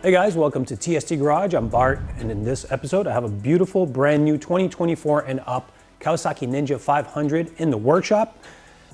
Hey guys, welcome to TST Garage. I'm Bart, and in this episode I have a beautiful brand new 2024 and up Kawasaki Ninja 500 in the workshop.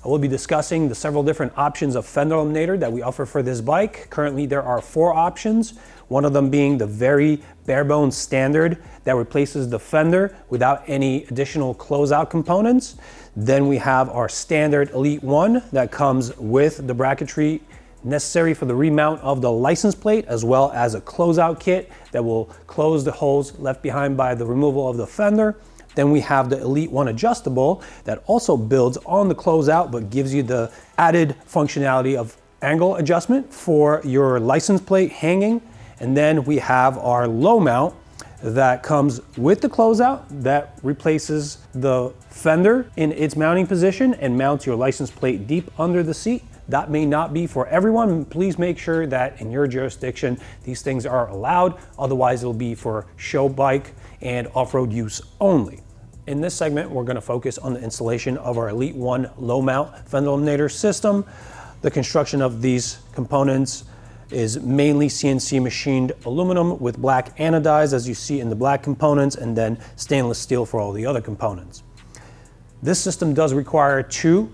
I will be discussing the several different options of Fender Eliminator that we offer for this bike. Currently there are 4 options, one of them being the very bare bones standard that replaces the Fender without any additional closeout components. Then we have our standard Elite-1 that comes with the bracketry necessary for the remount of the license plate, as well as a closeout kit that will close the holes left behind by the removal of the fender. Then we have the Elite-1 adjustable that also builds on the closeout but gives you the added functionality of angle adjustment for your license plate hanging. And then we have our low mount that comes with the closeout that replaces the fender in its mounting position and mounts your license plate deep under the seat. That may not be for everyone. Please make sure that in your jurisdiction these things are allowed, otherwise it'll be for show bike and off-road use only. In this segment we're going to focus on the installation of our Elite-1 low mount Fender Eliminator system. The construction of these components is mainly CNC machined aluminum with black anodize, as you see in the black components, and then stainless steel for all the other components. This system does require 2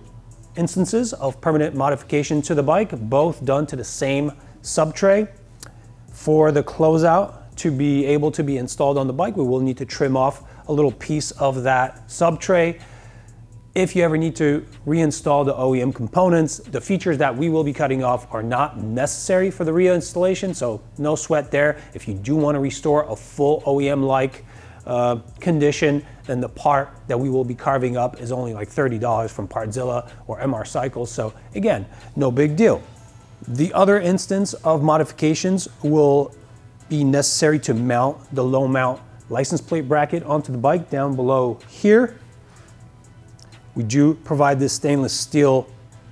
instances of permanent modification to the bike, both done to the same subtray. For the closeout to be able to be installed on the bike, we will need to trim off a little piece of that subtray. If you ever need to reinstall the OEM components, the features that we will be cutting off are not necessary for the reinstallation, so no sweat there. If you do want to restore a full OEM-like condition, then the part that we will be carving up is only like $30 from Partzilla or MR Cycles, so again, no big deal. The other instance of modifications will be necessary to mount the low mount license plate bracket onto the bike down below here. We do provide this stainless steel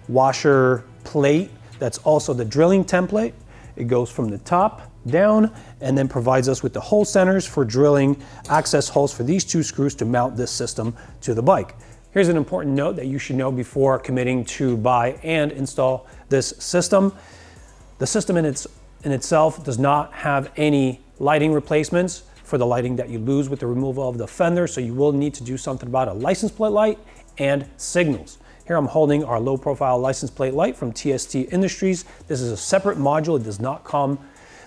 washer plate that's also the drilling template. It goes from the top down and then provides us with the hole centers for drilling access holes for these 2 screws to mount this system to the bike. Here's an important note that you should know before committing to buy and install this system. The system in itself does not have any lighting replacements for the lighting that you lose with the removal of the fender, so you will need to do something about a license plate light and signals. Here I'm holding our low profile license plate light from TST Industries. This is a separate module. It does not come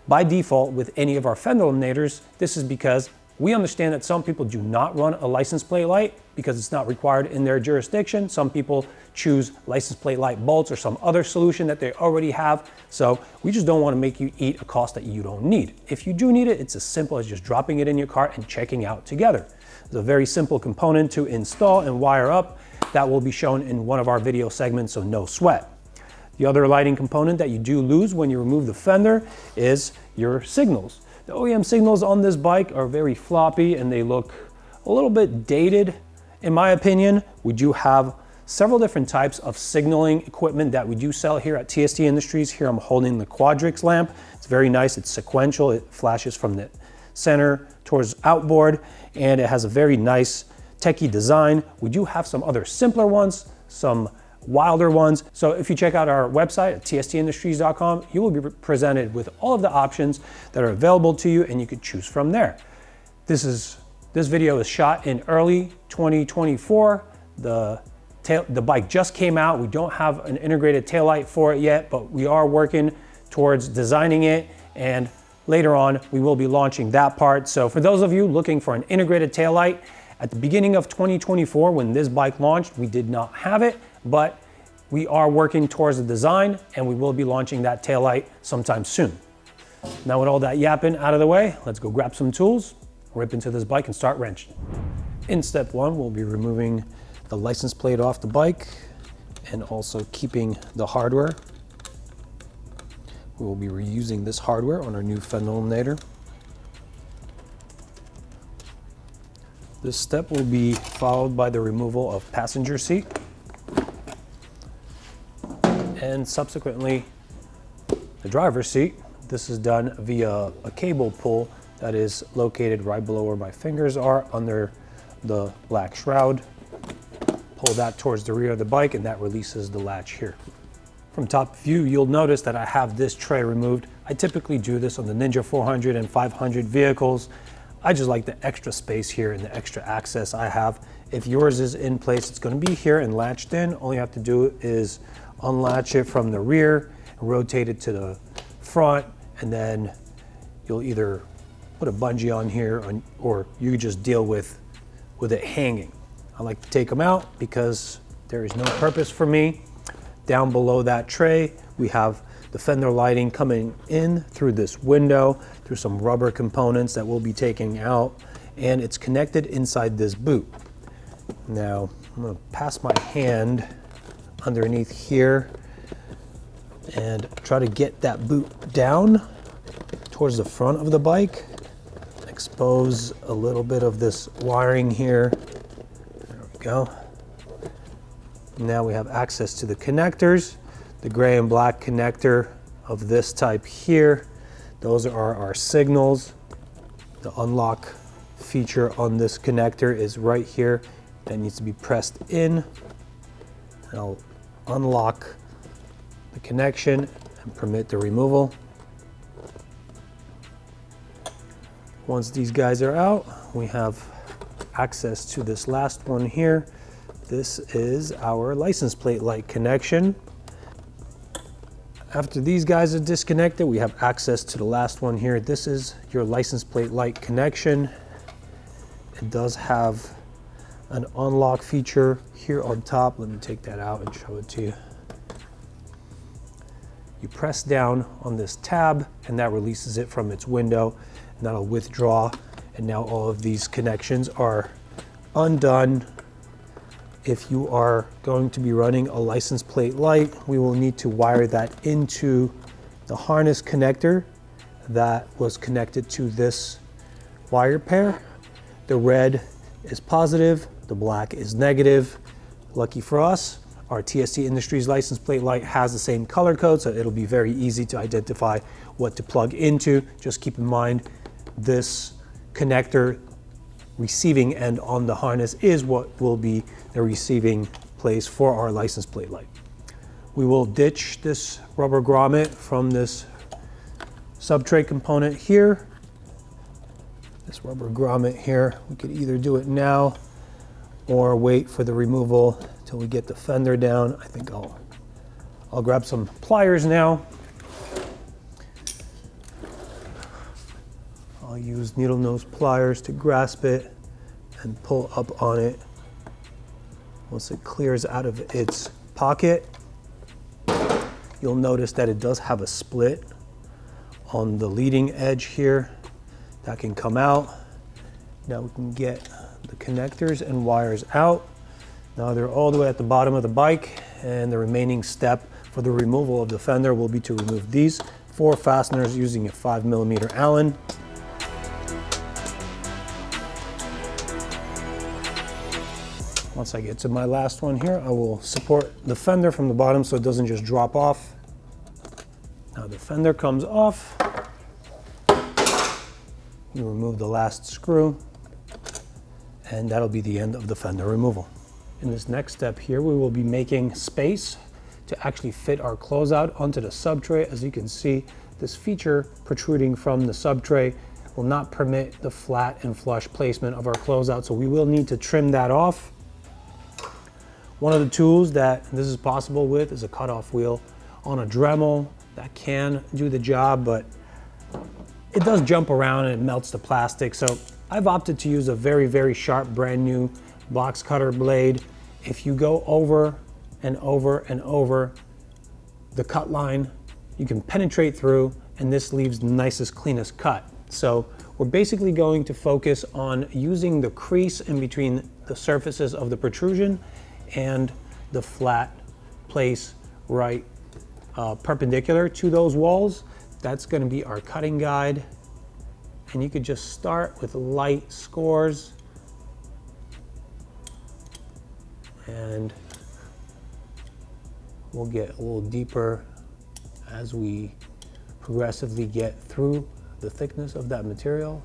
by default with any of our Fender Eliminators. This is because we understand that some people do not run a license plate light because it's not required in their jurisdiction. Some people choose license plate light bolts or some other solution that they already have. So we just don't want to make you eat a cost that you don't need. If you do need it, it's as simple as just dropping it in your cart and checking out together. It's a very simple component to install and wire up that will be shown in one of our video segments, so no sweat. The other lighting component that you do lose when you remove the fender is your signals. The OEM signals on this bike are very floppy and they look a little bit dated, in my opinion. We do have several different types of signaling equipment that we do sell here at TST Industries. Here I'm holding the Quadrix lamp. It's very nice, it's sequential, it flashes from the center towards outboard, and it has a very nice techie design. We do have some other simpler ones, some wilder ones. So if you check out our website at tstindustries.com, you will be presented with all of the options that are available to you, and you could choose from there. This video is shot in early 2024. The bike just came out. We don't have an integrated taillight for it yet, but we are working towards designing it, and later on we will be launching that part. So for those of you looking for an integrated taillight, at the beginning of 2024, when this bike launched, we did not have it, but we are working towards the design and we will be launching that taillight sometime soon. Now with all that yapping out of the way, let's go grab some tools, rip into this bike and start wrenching. In step 1, we'll be removing the license plate off the bike and also keeping the hardware. We will be reusing this hardware on our new Fender Eliminator. This step will be followed by the removal of passenger seat and subsequently the driver's seat. This is done via a cable pull that is located right below where my fingers are under the black shroud. Pull that towards the rear of the bike and that releases the latch here. From top view, you'll notice that I have this tray removed. I typically do this on the Ninja 400 and 500 vehicles. I just like the extra space here and the extra access I have. If yours is in place, it's going to be here and latched in. All you have to do is unlatch it from the rear, rotate it to the front, and then you'll either put a bungee on here or you just deal with it hanging. I like to take them out because there is no purpose for me. Down below that tray, we have the fender lighting coming in through this window, through some rubber components that we'll be taking out, and it's connected inside this boot. Now, I'm gonna pass my hand underneath here and try to get that boot down towards the front of the bike. Expose a little bit of this wiring here. There we go. Now we have access to the connectors, the gray and black connector of this type here. Those are our signals. The unlock feature on this connector is right here. That needs to be pressed in. I'll unlock the connection and permit the removal. Once these guys are out, we have access to this last one here. This is our license plate light connection. After these guys are disconnected, we have access to the last one here. This is your license plate light connection. It does have an unlock feature here on top. Let me take that out and show it to you. You press down on this tab and that releases it from its window, and that'll withdraw. And now all of these connections are undone. If you are going to be running a license plate light, we will need to wire that into the harness connector that was connected to this wire pair. The red is positive, the black is negative. Lucky for us, our TST Industries license plate light has the same color code, so it'll be very easy to identify what to plug into. Just keep in mind, this connector receiving end on the harness is what will be the receiving place for our license plate light. We will ditch this rubber grommet from this subtray component here. This rubber grommet here, we could either do it now or wait for the removal till we get the fender down. I think I'll grab some pliers now. I'll use needle nose pliers to grasp it and pull up on it. Once it clears out of its pocket, you'll notice that it does have a split on the leading edge here that can come out. Now we can get the connectors and wires out. Now they're all the way at the bottom of the bike, and the remaining step for the removal of the fender will be to remove these 4 fasteners using a 5mm Allen. Once I get to my last one here, I will support the fender from the bottom so it doesn't just drop off. Now the fender comes off. You remove the last screw, and that'll be the end of the fender removal. In this next step here, we will be making space to actually fit our closeout onto the subtray. As you can see, this feature protruding from the subtray will not permit the flat and flush placement of our closeout, so we will need to trim that off. One of the tools that this is possible with is a cutoff wheel on a Dremel. That can do the job, but it does jump around and it melts the plastic. So I've opted to use a very, very sharp brand new box cutter blade. If you go over and over and over the cut line, you can penetrate through, and this leaves the nicest, cleanest cut. So we're basically going to focus on using the crease in between the surfaces of the protrusion and the flat place right perpendicular to those walls. That's going to be our cutting guide, and you could just start with light scores and we'll get a little deeper as we progressively get through the thickness of that material.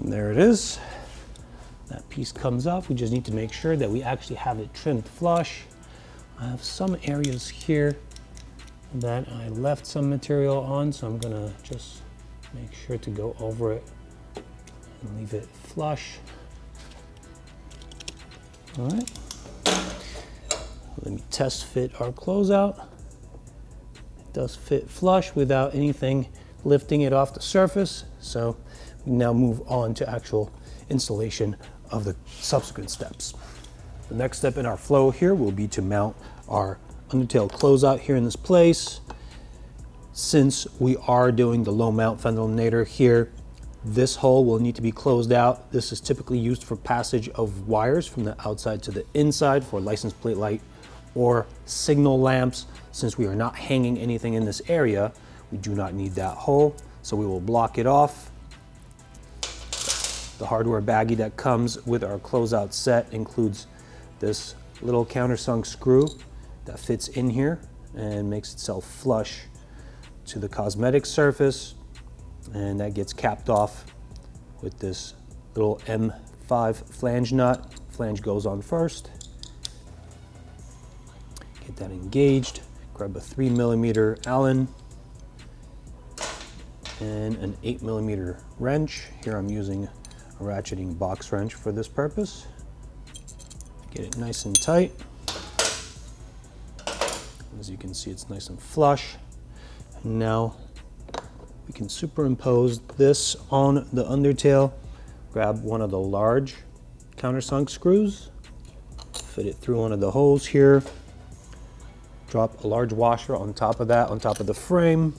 And there it is. That piece comes off. We just need to make sure that we actually have it trimmed flush. I have some areas here that I left some material on, so I'm gonna just make sure to go over it and leave it flush. All right. Let me test fit our closeout. It does fit flush without anything lifting it off the surface. So we now move on to actual installation of the subsequent steps. The next step in our flow here will be to mount our undertail closeout here in this place. Since we are doing the low mount Fender Eliminator here, this hole will need to be closed out. This is typically used for passage of wires from the outside to the inside for license plate light or signal lamps. Since we are not hanging anything in this area, we do not need that hole, so we will block it off. The hardware baggie that comes with our closeout set includes this little countersunk screw that fits in here and makes itself flush to the cosmetic surface, and that gets capped off with this little M5 flange nut. Flange goes on first. Get that engaged. Grab a 3mm Allen and an 8mm wrench. Here I'm using a ratcheting box wrench for this purpose. Get it nice and tight. As you can see, it's nice and flush. And now we can superimpose this on the undertail. Grab one of the large countersunk screws, fit it through one of the holes here. Drop a large washer on top of that, on top of the frame.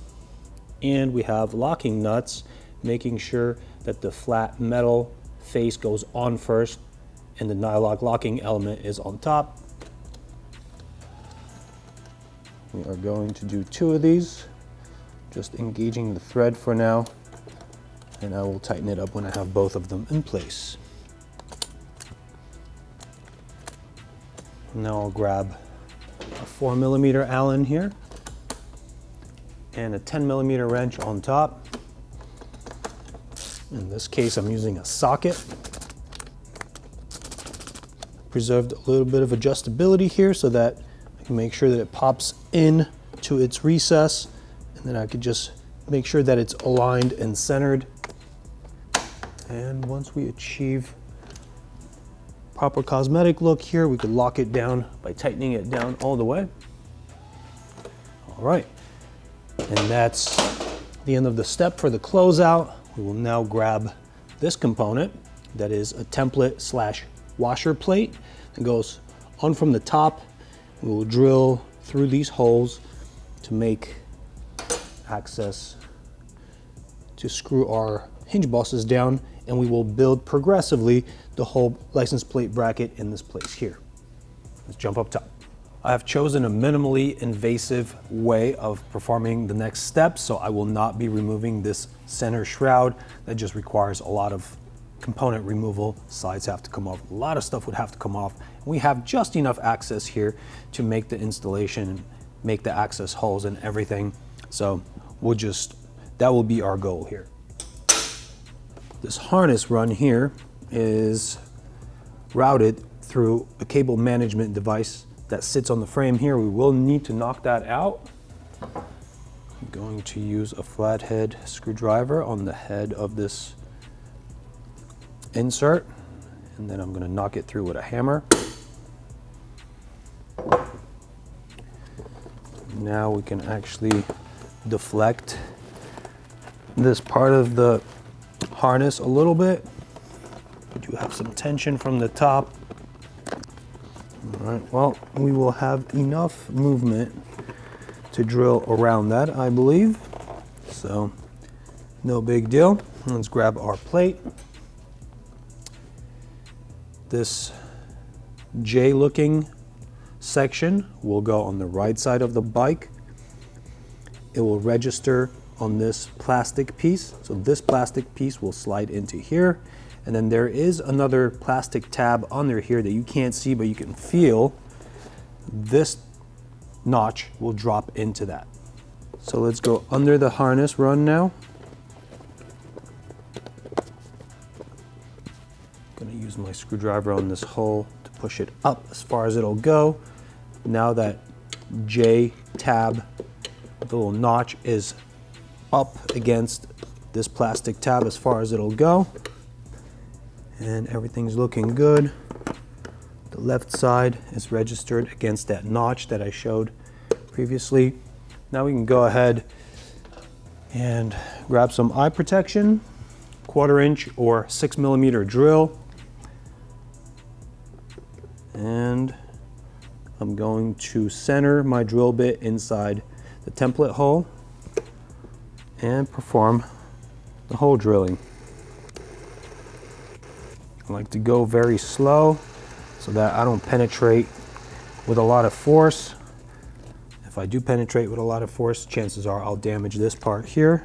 And we have locking nuts, making sure that the flat metal face goes on first and the nylock locking element is on top. We are going to do 2 of these, just engaging the thread for now, and I will tighten it up when I have both of them in place. Now I'll grab a 4mm Allen here and a 10mm wrench on top. In this case, I'm using a socket. Preserved a little bit of adjustability here so that I can make sure that it pops in to its recess, and then I could just make sure that it's aligned and centered. And once we achieve proper cosmetic look here, we could lock it down by tightening it down all the way. All right, and that's the end of the step for the closeout. We will now grab this component that is a template slash washer plate that goes on from the top. We will drill through these holes to make access to screw our hinge bosses down, and we will build progressively the whole license plate bracket in this place here. Let's jump up top. I have chosen a minimally invasive way of performing the next step, so I will not be removing this center shroud. That just requires a lot of component removal. Sides have to come off, a lot of stuff would have to come off. We have just enough access here to make the installation and make the access holes and everything. So that will be our goal here. This harness run here is routed through a cable management device that sits on the frame here. We will need to knock that out. I'm going to use a flathead screwdriver on the head of this insert, and then I'm going to knock it through with a hammer. Now we can actually deflect this part of the harness a little bit. We do have some tension from the top. All right, well, we will have enough movement to drill around that, I believe. So, no big deal. Let's grab our plate. This J-looking section will go on the right side of the bike. It will register on this plastic piece. So this plastic piece will slide into here. And then there is another plastic tab under here that you can't see, but you can feel. This notch will drop into that. So let's go under the harness run now. Gonna use my screwdriver on this hole to push it up as far as it'll go. Now that J tab, the little notch, is up against this plastic tab as far as it'll go, and everything's looking good. The left side is registered against that notch that I showed previously. Now we can go ahead and grab some eye protection, 1/4 inch or 6mm drill, and I'm going to center my drill bit inside the template hole and perform the hole drilling. I like to go very slow so that I don't penetrate with a lot of force. If I do penetrate with a lot of force, chances are I'll damage this part here.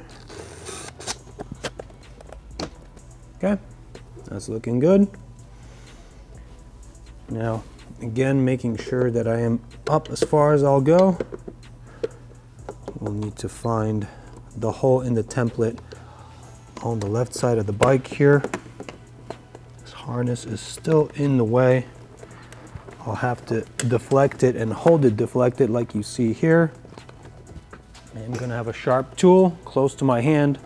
Okay, that's looking good. Now, again, making sure that I am up as far as I'll go. We'll need to find the hole in the template on the left side of the bike here. This harness is still in the way. I'll have to deflect it and hold it deflected like you see here. I'm gonna have a sharp tool close to my hand,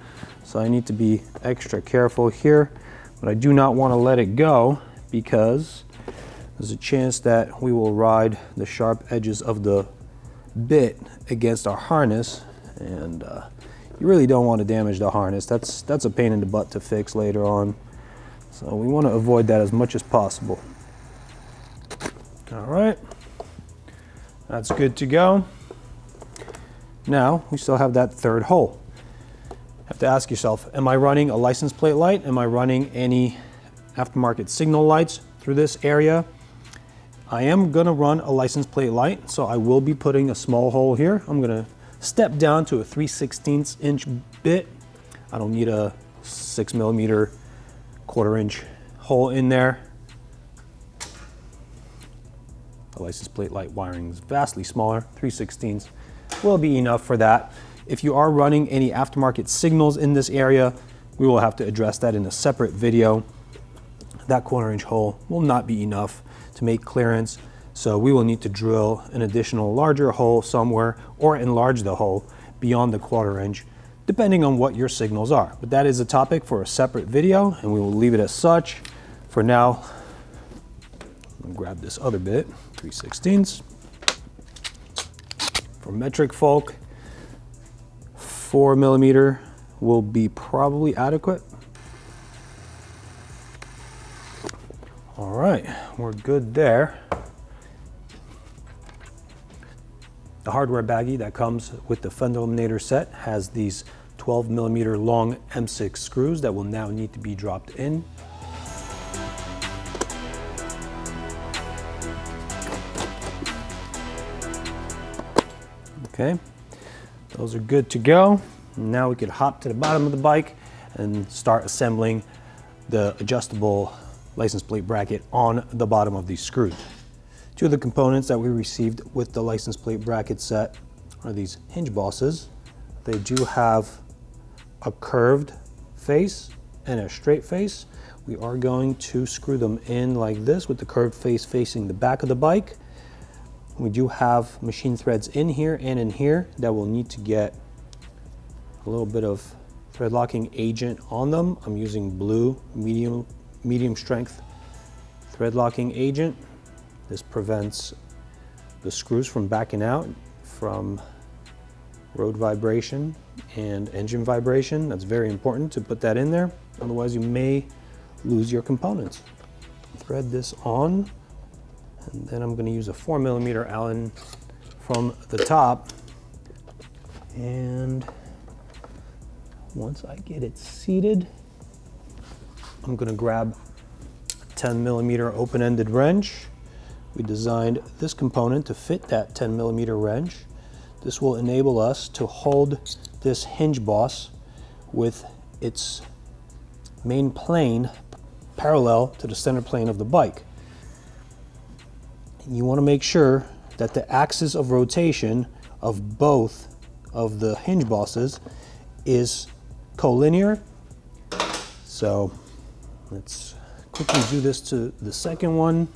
so I need to be extra careful here, but I do not want to let it go because there's a chance that we will ride the sharp edges of the bit against our harness, and you really don't want to damage the harness. That's a pain in the butt to fix later on. So we want to avoid that as much as possible. All right, that's good to go. Now we still have that third hole. You have to ask yourself, am I running a license plate light? Am I running any aftermarket signal lights through this area? I am gonna run a license plate light, so I will be putting a small hole here. I'm gonna step down to a 3/16 inch bit. I don't need a 6mm 1/4 inch hole in there. The license plate light wiring is vastly smaller. 3/16 will be enough for that. If you are running any aftermarket signals in this area, we will have to address that in a separate video. That 1/4 inch hole will not be enough to make clearance, so we will need to drill an additional larger hole somewhere or enlarge the hole beyond the 1/4 inch, depending on what your signals are. But that is a topic for a separate video, and we will leave it as such. For now, I'll grab this other bit, 3/16. For metric folk, 4mm will be probably adequate. All right, we're good there. The hardware baggie that comes with the Fender Eliminator set has these 12mm long M6 screws that will now need to be dropped in. Okay, those are good to go. Now we could hop to the bottom of the bike and start assembling the adjustable license plate bracket on the bottom of these screws. Two of the components that we received with the license plate bracket set are these hinge bosses. They do have a curved face and a straight face. We are going to screw them in like this with the curved face facing the back of the bike. We do have machine threads in here and in here that will need to get a little bit of thread locking agent on them. I'm using blue medium strength thread locking agent. This prevents the screws from backing out from road vibration and engine vibration. That's very important to put that in there, otherwise you may lose your components. Thread this on, and then I'm going to use a 4mm Allen from the top, and once I get it seated, I'm going to grab a 10mm open-ended wrench. We designed this component to fit that 10mm wrench. This will enable us to hold this hinge boss with its main plane parallel to the center plane of the bike. You want to make sure that the axis of rotation of both of the hinge bosses is collinear. So let's quickly do this to the second one.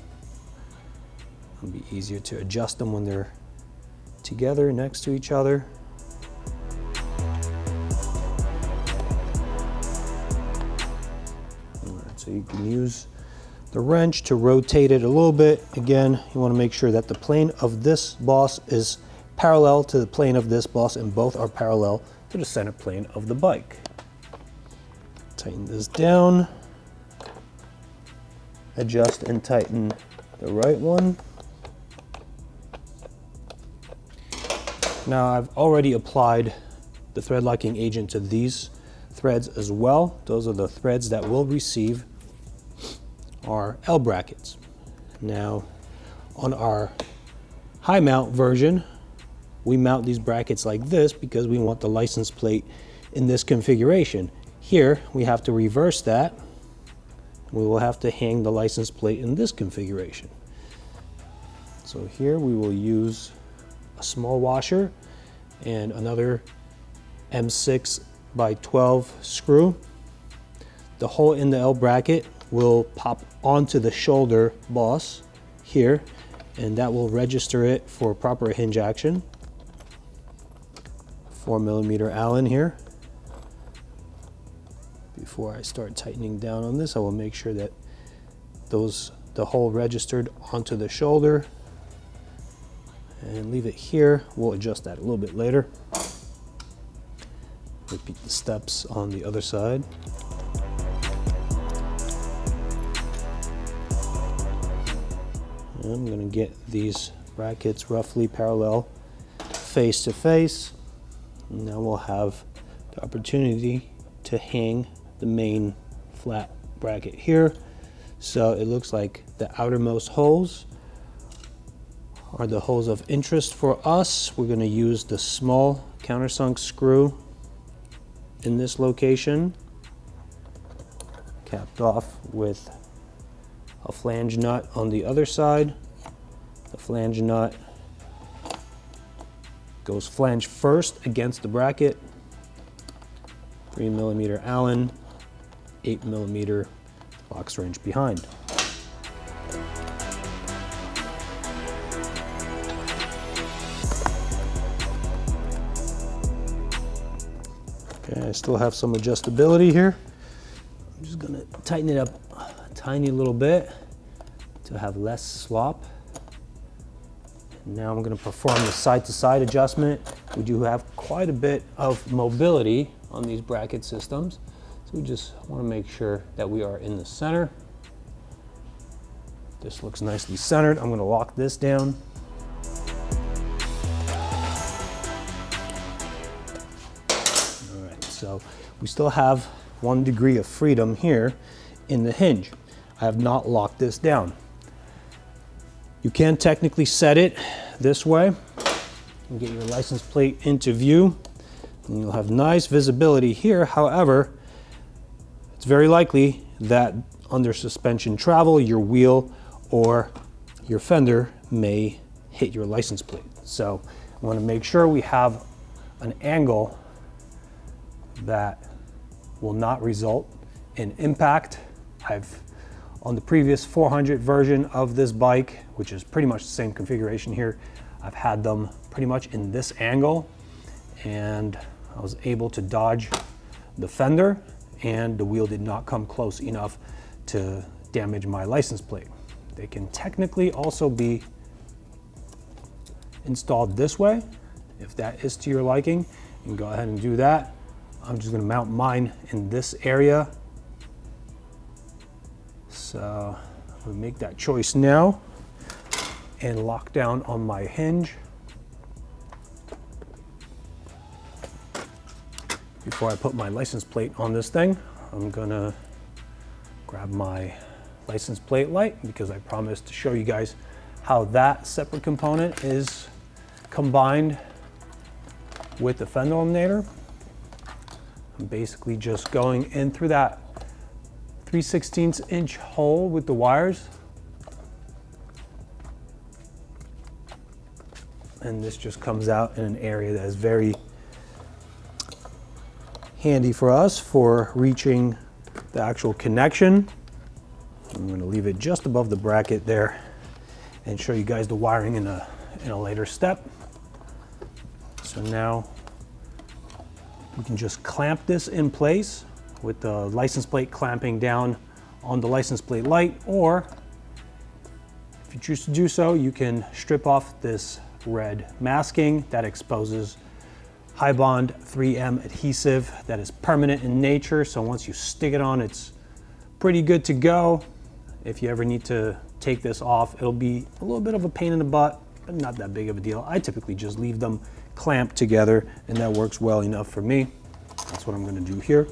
It'll be easier to adjust them when they're together next to each other. All right, so you can use the wrench to rotate it a little bit. Again, you want to make sure that the plane of this boss is parallel to the plane of this boss, and both are parallel to the center plane of the bike. Tighten this down. Adjust and tighten the right one. Now I've already applied the thread locking agent to these threads as well. Those are the threads that will receive our L brackets. Now on our high mount version, we mount these brackets like this because we want the license plate in this configuration. Here we have to reverse that. We will have to hang the license plate in this configuration. So here we will use a small washer and another M6 by 12 screw. The hole in the L bracket will pop onto the shoulder boss here, and that will register it for proper hinge action. 4mm Allen here. Before I start tightening down on this, I will make sure that the hole registered onto the shoulder, and leave it here. We'll adjust that a little bit later. Repeat the steps on the other side. I'm going to get these brackets roughly parallel face to face. Now we'll have the opportunity to hang the main flat bracket here. So it looks like the outermost holes are the holes of interest for us. We're going to use the small countersunk screw in this location, capped off with a flange nut on the other side. The flange nut goes flange first against the bracket. 3mm Allen, 8mm box wrench behind. Okay, I still have some adjustability here. I'm just gonna tighten it up a tiny little bit to have less slop. And now I'm gonna perform the side-to-side adjustment. We do have quite a bit of mobility on these bracket systems, so we just wanna make sure that we are in the center. This looks nicely centered. I'm gonna lock this down. All right, so we still have 1 degree of freedom here in the hinge. I have not locked this down. You can technically set it this way and get your license plate into view, and you'll have nice visibility here. However, it's very likely that under suspension travel, your wheel or your fender may hit your license plate. So I want to make sure we have an angle that will not result in impact. On the previous 400 version of this bike, which is pretty much the same configuration here, I've had them pretty much in this angle, and I was able to dodge the fender, and the wheel did not come close enough to damage my license plate. They can technically also be installed this way. If that is to your liking, you can go ahead and do that. I'm just gonna mount mine in this area. So I'm gonna make that choice now and lock down on my hinge. Before I put my license plate on this thing, I'm gonna grab my license plate light, because I promised to show you guys how that separate component is combined with the Fender Eliminator. I'm basically just going in through that 3/16 inch hole with the wires. And this just comes out in an area that is very handy for us for reaching the actual connection. I'm going to leave it just above the bracket there and show you guys the wiring in a later step. So now we can just clamp this in place with the license plate clamping down on the license plate light, or if you choose to do so, you can strip off this red masking that exposes high bond 3M adhesive that is permanent in nature. So once you stick it on, it's pretty good to go. If you ever need to take this off, it'll be a little bit of a pain in the butt, but not that big of a deal. I typically just leave them clamped together, and that works well enough for me. That's what I'm going to do here.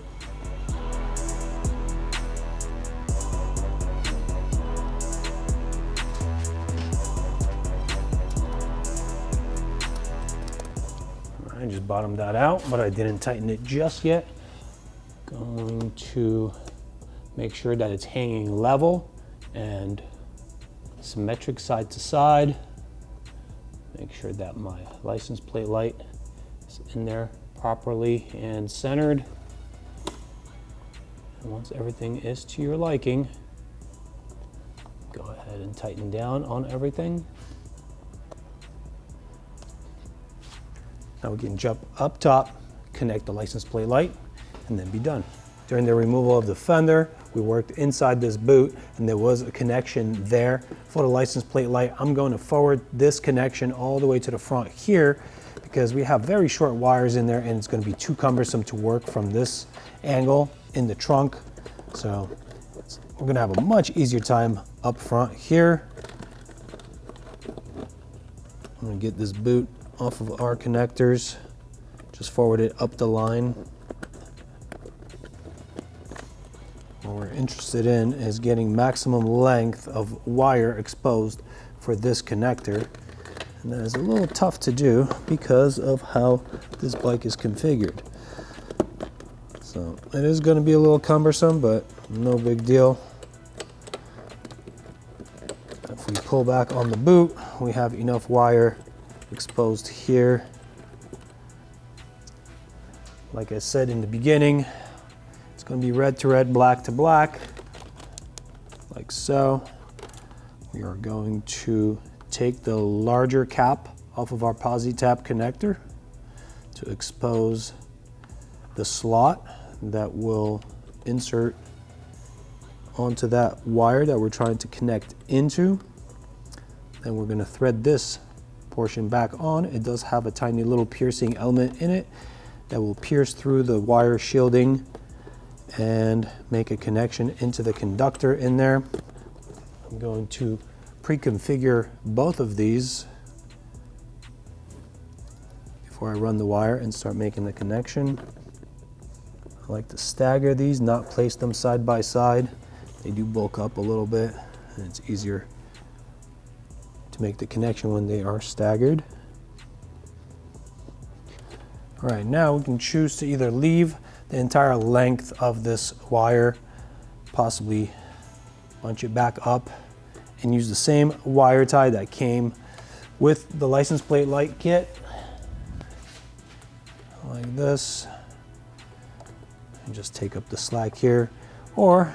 I just bottomed that out, but I didn't tighten it just yet. Going to make sure that it's hanging level and symmetric side to side. Make sure that my license plate light is in there properly and centered. And once everything is to your liking, go ahead and tighten down on everything. Now we can jump up top, connect the license plate light, and then be done. During the removal of the fender, we worked inside this boot, and there was a connection there for the license plate light. I'm going to forward this connection all the way to the front here because we have very short wires in there, and it's going to be too cumbersome to work from this angle in the trunk. So we're going to have a much easier time up front here. I'm going to get this boot off of our connectors, just forward it up the line. What we're interested in is getting maximum length of wire exposed for this connector, and that is a little tough to do because of how this bike is configured. So it is going to be a little cumbersome, but no big deal. If we pull back on the boot, we have enough wire exposed here. Like I said in the beginning, it's going to be red to red, black to black, like so. We are going to take the larger cap off of our posi-tap connector to expose the slot that will insert onto that wire that we're trying to connect into. Then we're going to thread this portion back on. It does have a tiny little piercing element in it that will pierce through the wire shielding and make a connection into the conductor in there. I'm going to pre-configure both of these before I run the wire and start making the connection. I like to stagger these, not place them side by side. They do bulk up a little bit, and it's easier to make the connection when they are staggered. All right, now we can choose to either leave the entire length of this wire, possibly bunch it back up and use the same wire tie that came with the license plate light kit, like this, and just take up the slack here. Or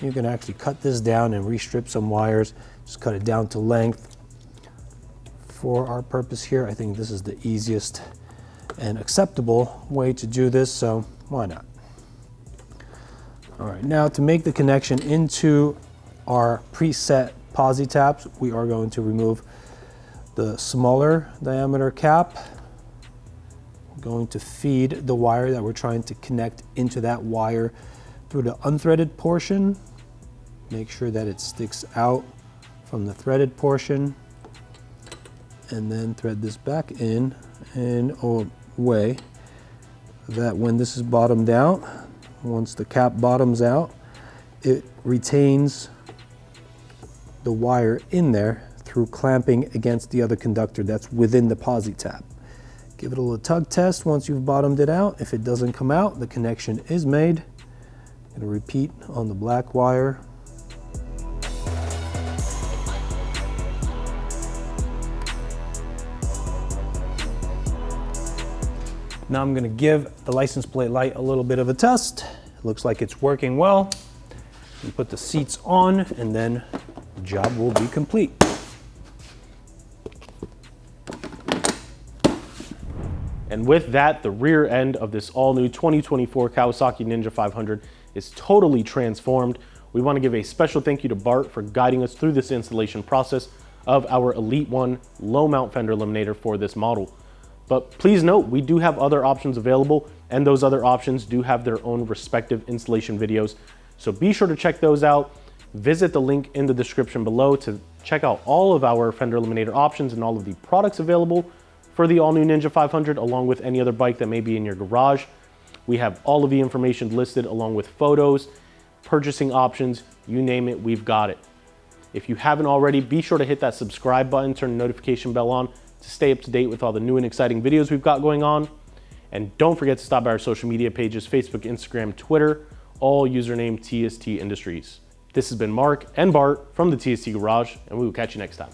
you can actually cut this down and restrip some wires, just cut it down to length. For our purpose here, I think this is the easiest and acceptable way to do this, so why not? All right, now to make the connection into our preset posi taps, we are going to remove the smaller diameter cap. We're going to feed the wire that we're trying to connect into that wire through the unthreaded portion. Make sure that it sticks out from the threaded portion, and then thread this back in a way that when this is bottomed out, once the cap bottoms out, it retains the wire in there through clamping against the other conductor that's within the posi tap. Give it a little tug test once you've bottomed it out. If it doesn't come out, the connection is made. I'm going to repeat on the black wire. Now I'm going to give the license plate light a little bit of a test. It looks like it's working well. and put the seats on, and then the job will be complete. And with that, the rear end of this all-new 2024 Kawasaki Ninja 500 is totally transformed. We want to give a special thank you to Bart for guiding us through this installation process of our Elite-1 low-mount Fender Eliminator for this model. But please note, we do have other options available, and those other options do have their own respective installation videos. So be sure to check those out. Visit the link in the description below to check out all of our Fender Eliminator options and all of the products available for the all-new Ninja 500, along with any other bike that may be in your garage. We have all of the information listed along with photos, purchasing options, you name it, we've got it. If you haven't already, be sure to hit that subscribe button, turn the notification bell on to stay up to date with all the new and exciting videos we've got going on. And don't forget to stop by our social media pages, Facebook, Instagram, Twitter, all username TST Industries. This has been Mark and Bart from the TST Garage, and we will catch you next time.